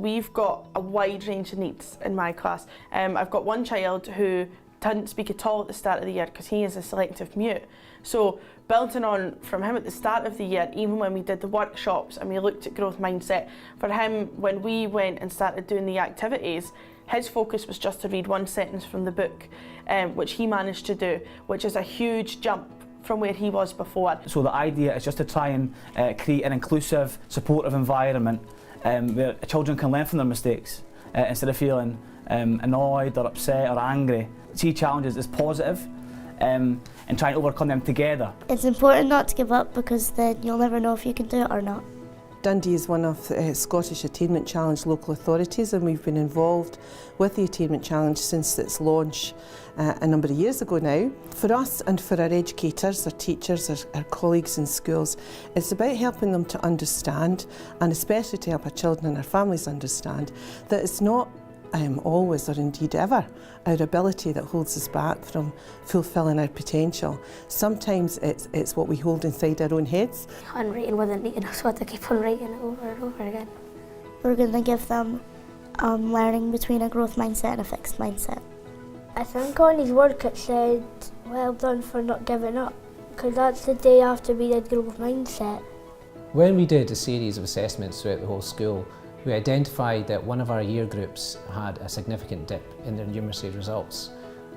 We've got a wide range of needs in my class. I've got one child who didn't speak at all at the start of the year because he is a selective mute. So building on from him at the start of the year, even when we did the workshops and we looked at growth mindset, for him, when we went and started doing the activities, his focus was just to read one sentence from the book, which he managed to do, which is a huge jump from where he was before. So the idea is just to try and create an inclusive, supportive environment where children can learn from their mistakes instead of feeling annoyed or upset or angry. See challenges as positive and try and overcome them together. It's important not to give up because then you'll never know if you can do it or not. Dundee is one of the Scottish Attainment Challenge local authorities, and we've been involved with the Attainment Challenge since its launch a number of years ago now. For us and for our educators, our teachers, our colleagues in schools, it's about helping them to understand, and especially to help our children and our families understand, that it's not always or indeed ever our ability that holds us back from fulfilling our potential. Sometimes it's what we hold inside our own heads. Handwriting wasn't neat enough, so I had to keep on writing it over and over again. We're going to give them learning between a growth mindset and a fixed mindset. I think on his work it said, well done for not giving up, because that's the day after we did growth mindset. When we did a series of assessments throughout the whole school, we identified that one of our year groups had a significant dip in their numeracy results.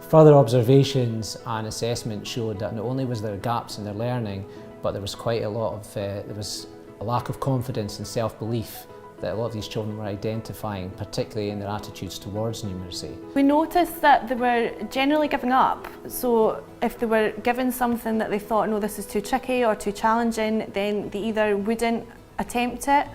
Further observations and assessment showed that not only was there gaps in their learning, but there was quite a lot of, there was a lack of confidence and self-belief that a lot of these children were identifying, particularly in their attitudes towards numeracy. We noticed that they were generally giving up. So if they were given something that they thought, no, this is too tricky or too challenging, then they either wouldn't attempt it,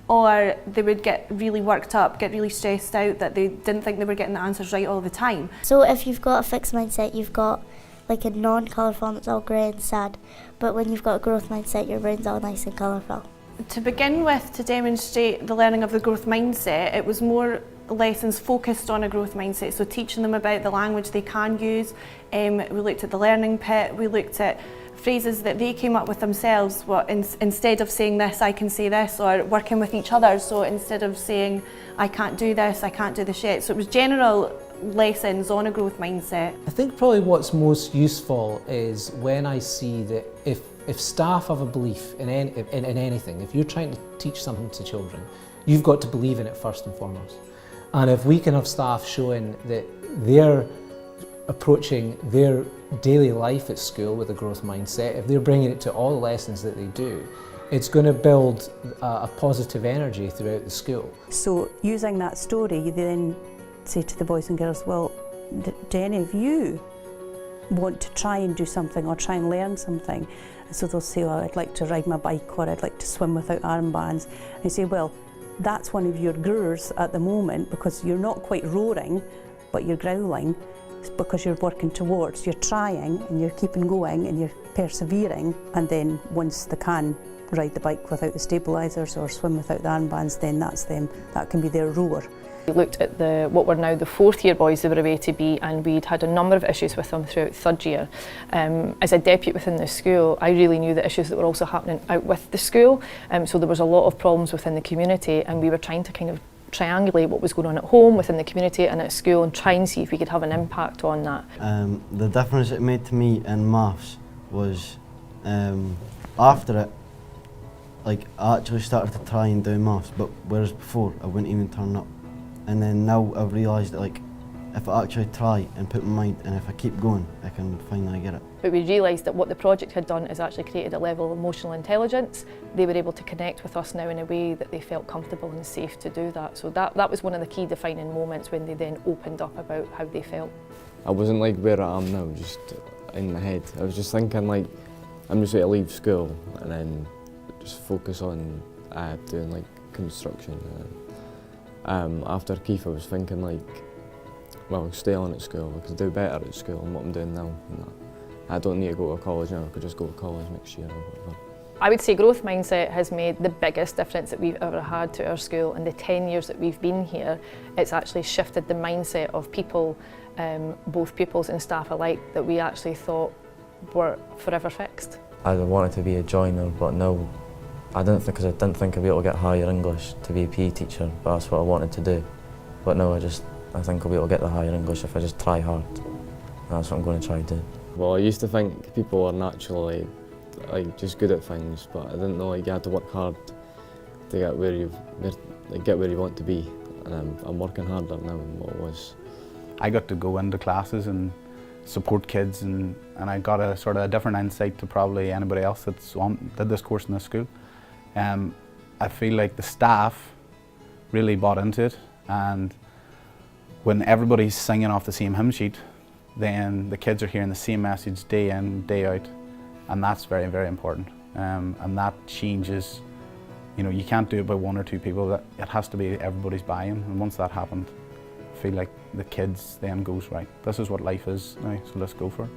or they would get really worked up, get really stressed out that they didn't think they were getting the answers right all the time. So if you've got a fixed mindset, you've got like a non-colourful and it's all grey and sad. But when you've got a growth mindset, your brain's all nice and colourful. To begin with, to demonstrate the learning of the growth mindset, it was more lessons focused on a growth mindset, so teaching them about the language they can use. We looked at the learning pit, we looked at phrases that they came up with themselves. Instead of saying this, I can say this, or working with each other. So instead of saying, I can't do this, I can't do this yet. So it was general lessons on a growth mindset. I think probably what's most useful is when I see that if staff have a belief in anything, if you're trying to teach something to children, you've got to believe in it first and foremost. And if we can have staff showing that they're approaching their daily life at school with a growth mindset, if they're bringing it to all the lessons that they do, it's going to build a positive energy throughout the school. So using that story, you then say to the boys and girls, well, do any of you want to try and do something or try and learn something? And so they'll say, well, I'd like to ride my bike, or I'd like to swim without armbands. And you say, well, that's one of your growers at the moment, because you're not quite roaring, but you're growling. Because you're working towards, you're trying and you're keeping going and you're persevering, and then once they can ride the bike without the stabilisers or swim without the armbands, then that's them, that can be their roar. We looked at what were now the fourth year boys they were away to be, and we'd had a number of issues with them throughout third year. As a deputy within the school, I really knew the issues that were also happening out with the school, so there was a lot of problems within the community, and we were trying to kind of triangulate what was going on at home, within the community and at school, and try and see if we could have an impact on that. The difference it made to me in maths was after it, like, I actually started to try and do maths, but whereas before I wouldn't even turn up. And then now I've realised that, like, if I actually try and put my mind, and if I keep going, I can finally get it. But we realised that what the project had done is actually created a level of emotional intelligence. They were able to connect with us now in a way that they felt comfortable and safe to do that. So that was one of the key defining moments when they then opened up about how they felt. I wasn't like where I am now, just in my head. I was just thinking, like, I'm just going to leave school and then just focus on doing like construction. After Keith, I was thinking, like, well, stay on at school, I could do better at school than what I'm doing now. I don't need to go to college now, I could just go to college next year or whatever. I would say growth mindset has made the biggest difference that we've ever had to our school. In the 10 years that we've been here, it's actually shifted the mindset of people, both pupils and staff alike, that we actually thought were forever fixed. I wanted to be a joiner, but now I didn't think I'd be able to get higher English to be a PE teacher, but that's what I wanted to do. But no, I think I'll be able to get the higher English if I just try hard. That's what I'm going to try to do. Well, I used to think people are naturally just good at things, but I didn't know you had to work hard to get where you want to be. And I'm working harder now than what I was. I got to go into classes and support kids, and I got a sort of a different insight to probably anybody else that's did this course in this school. I feel like the staff really bought into it, and when everybody's singing off the same hymn sheet, then the kids are hearing the same message day in, day out, and that's very, very important. And that changes, you can't do it by one or two people, it has to be everybody's buy-in, and once that happened, I feel like the kids then goes, right, this is what life is now, so let's go for it.